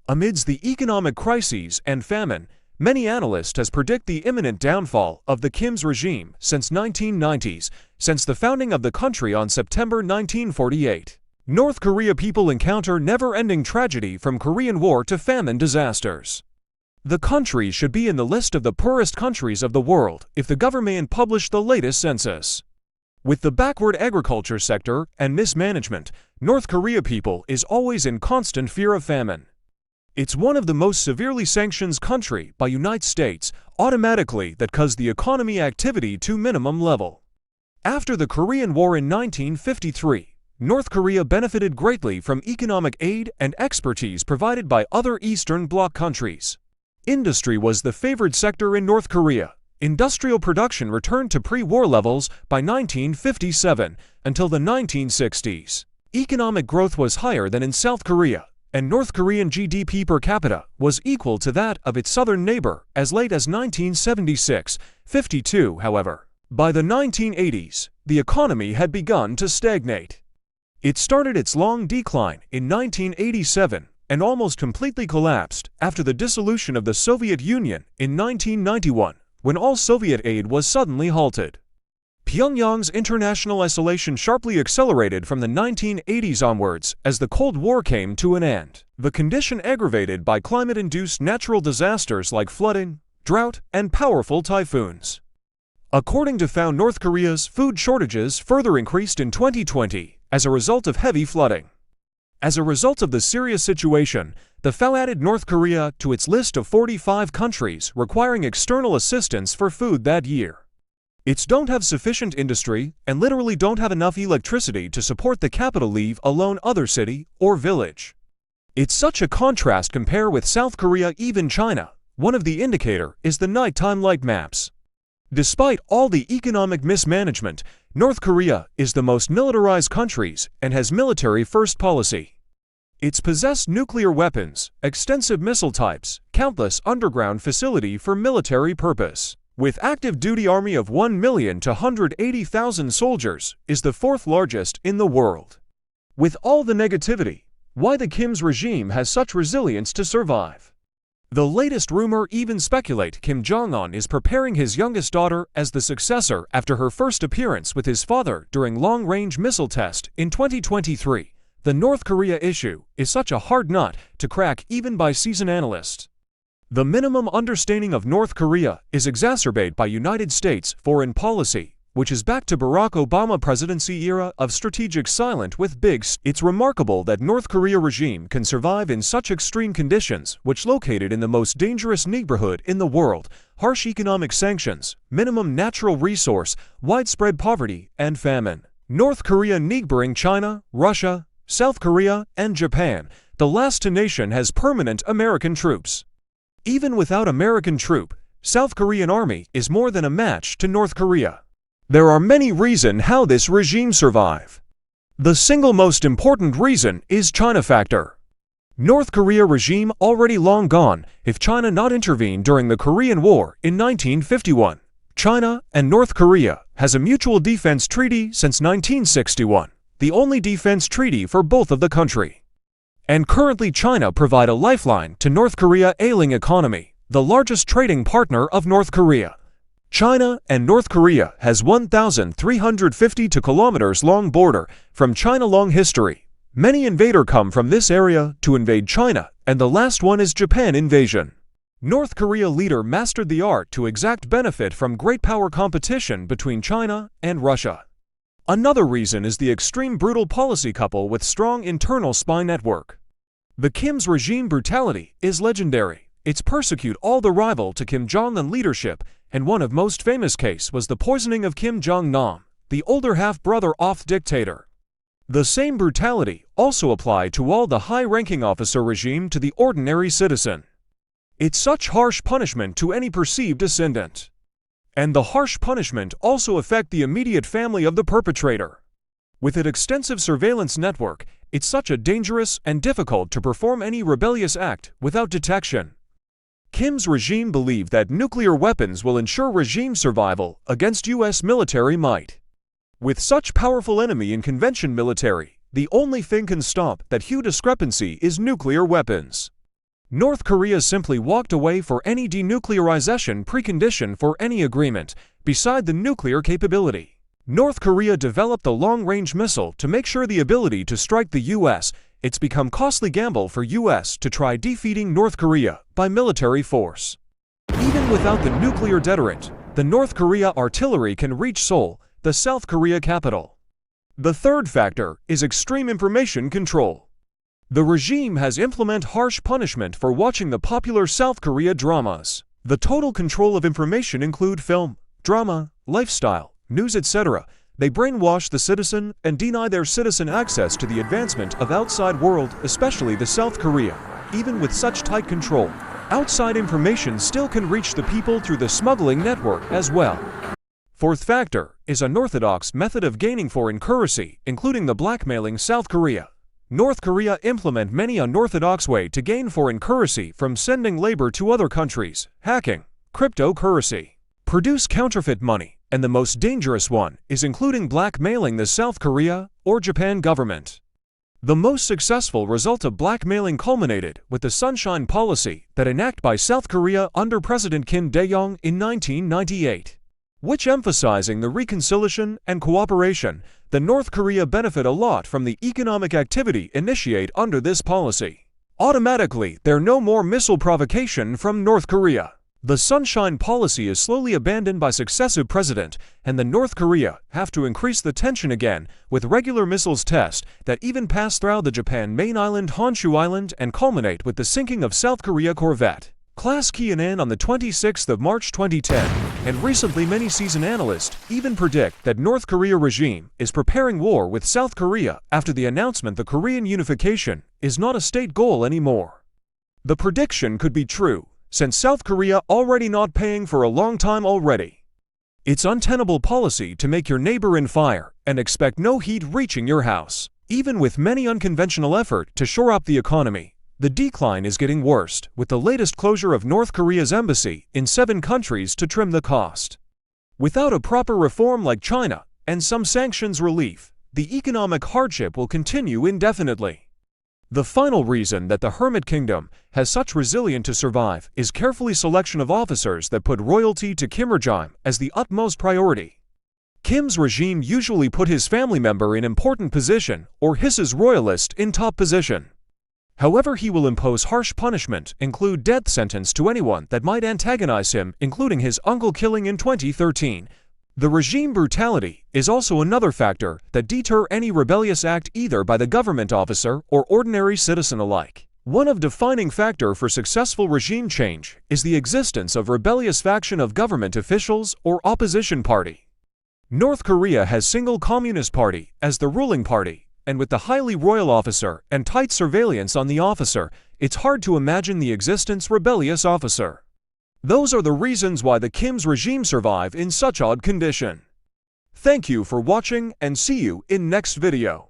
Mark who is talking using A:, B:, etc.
A: Amidst the economic crises and famine, many analysts has predict the imminent downfall of the Kim's regime since 1990s, since the founding of the country on September 1948. North Korea people encounter never-ending tragedy from Korean War to famine disasters. The country should be in the list of the poorest countries of the world if the government published the latest census. With the backward agriculture sector and mismanagement, North Korea people is always in constant fear of famine. It's one of the most severely sanctioned country by United States automatically that cause the economy activity to minimum level. After the Korean War in 1953, North Korea benefited greatly from economic aid and expertise provided by other Eastern Bloc countries. Industry was the favored sector in North Korea. Industrial production returned to pre-war levels by 1957 until the 1960s. Economic growth was higher than in South Korea, and North Korean GDP per capita was equal to that of its southern neighbor as late as 1976-52, however. By the 1980s, the economy had begun to stagnate. It started its long decline in 1987 and almost completely collapsed after the dissolution of the Soviet Union in 1991, when all Soviet aid was suddenly halted. Pyongyang's international isolation sharply accelerated from the 1980s onwards as the Cold War came to an end. The condition aggravated by climate-induced natural disasters like flooding, drought, and powerful typhoons. According to fouth, North Korea's food shortages further increased in 2020 as a result of heavy flooding. As a result of the serious situation, the fouth added North Korea to its list of 45 countries requiring external assistance for food that year. It's don't have sufficient industry and literally don't have enough electricity to support the capital leave alone other city or village. It's such a contrast compare with South Korea, even China. One of the indicator is the nighttime light maps. Despite all the economic mismanagement, North Korea is the most militarized countries and has military-first policy. It's possessed nuclear weapons, extensive missile types, countless underground facility for military purpose. With active duty army of 1 million to 180,000 soldiers, is the fourth largest in the world. With all the negativity, why the Kim's regime has such resilience to survive? The latest rumor even speculate Jong Un is preparing his youngest daughter as the successor after her first appearance with his father during long-range missile test in 2023. The North Korea issue is such a hard nut to crack even by seasoned analysts. The minimum understanding of North Korea is exacerbated by United States foreign policy, which is back to Barack Obama presidency era of strategic silent with big. It's remarkable that North Korea regime can survive in such extreme conditions, which located in the most dangerous neighborhood in the world, harsh economic sanctions, minimum natural resource, widespread poverty, and famine. North Korea neighboring China, Russia, South Korea, and Japan, the last nation has permanent American troops. Even without American troop, South Korean army is more than a match to North Korea. There are many reasons how this regime survive. The single most important reason is China factor. North Korea regime already long gone if China not intervened during the Korean War in 1951. China and North Korea has a mutual defense treaty since 1961, the only defense treaty for both of the country. And currently China provide a lifeline to North Korea ailing economy, the largest trading partner of North Korea. China and North Korea has 1,352 kilometers long border from China long history. Many invader come from this area to invade China, and the last one is Japan invasion. North Korea leader mastered the art to exact benefit from great power competition between China and Russia. Another reason is the extreme brutal policy couple with strong internal spy network. The Kim's regime brutality is legendary. It's persecute all the rival to Kim Jong Un leadership, and one of most famous case was the poisoning of Kim Jong Nam, the older half-brother of dictator. The same brutality also applied to all the high-ranking officer regime to the ordinary citizen. It's such harsh punishment to any perceived descendant. And the harsh punishment also affect the immediate family of the perpetrator. With an extensive surveillance network, it's such a dangerous and difficult to perform any rebellious act without detection. Kim's regime believed that nuclear weapons will ensure regime survival against U.S. military might. With such powerful enemy in convention military, the only thing can stop that huge discrepancy is nuclear weapons. North Korea simply walked away for any denuclearization precondition for any agreement, beside the nuclear capability. North Korea developed the long-range missile to make sure the ability to strike the U.S. It's become costly gamble for U.S. to try defeating North Korea by military force. Even without the nuclear deterrent, the North Korea artillery can reach Seoul, the South Korea capital. The third factor is extreme information control. The regime has implemented harsh punishment for watching the popular South Korea dramas. The total control of information include film, drama, lifestyle, news, etc. They brainwash the citizen and deny their citizen access to the advancement of outside world, especially the South Korea. Even with such tight control, outside information still can reach the people through the smuggling network as well. Fourth factor is unorthodox method of gaining foreign currency, including the blackmailing South Korea. North Korea implement many unorthodox way to gain foreign currency, from sending labor to other countries, hacking, cryptocurrency, produce counterfeit money, and the most dangerous one is including blackmailing the South Korea or Japan government. The most successful result of blackmailing culminated with the Sunshine Policy that enacted by South Korea under President Kim Dae-jung in 1998. Which emphasizing the reconciliation and cooperation, the North Korea benefit a lot from the economic activity initiated under this policy. Automatically, there no more missile provocation from North Korea. The Sunshine Policy is slowly abandoned by successive president, and the North Korea have to increase the tension again with regular missiles tests that even pass through the Japan main island Honshu Island and culminate with the sinking of South Korea corvette Class Kianan on the 26th of March 2010, and recently many seasoned analysts even predict that North Korea regime is preparing war with South Korea after the announcement the Korean unification is not a state goal anymore. The prediction could be true, since South Korea already not paying for a long time already. It's untenable policy to make your neighbor in fire and expect no heat reaching your house. Even with many unconventional effort to shore up the economy, the decline is getting worse, with the latest closure of North Korea's embassy in 7 countries to trim the cost. Without a proper reform like China and some sanctions relief, the economic hardship will continue indefinitely. The final reason that the Hermit Kingdom has such resilience to survive is carefully selection of officers that put royalty to Kim regime as the utmost priority. Kim's regime usually put his family member in important position or his royalist in top position. However, he will impose harsh punishment, include death sentence to anyone that might antagonize him, including his uncle killing in 2013. The regime brutality is also another factor that deter any rebellious act either by the government officer or ordinary citizen alike. One of defining factor for successful regime change is the existence of rebellious faction of government officials or opposition party. North Korea has single Communist Party as the ruling party, and with the highly royal officer and tight surveillance on the officer, it's hard to imagine the existence rebellious officer. Those are the reasons why the Kim's regime survive in such odd condition. Thank you for watching and see you in next video.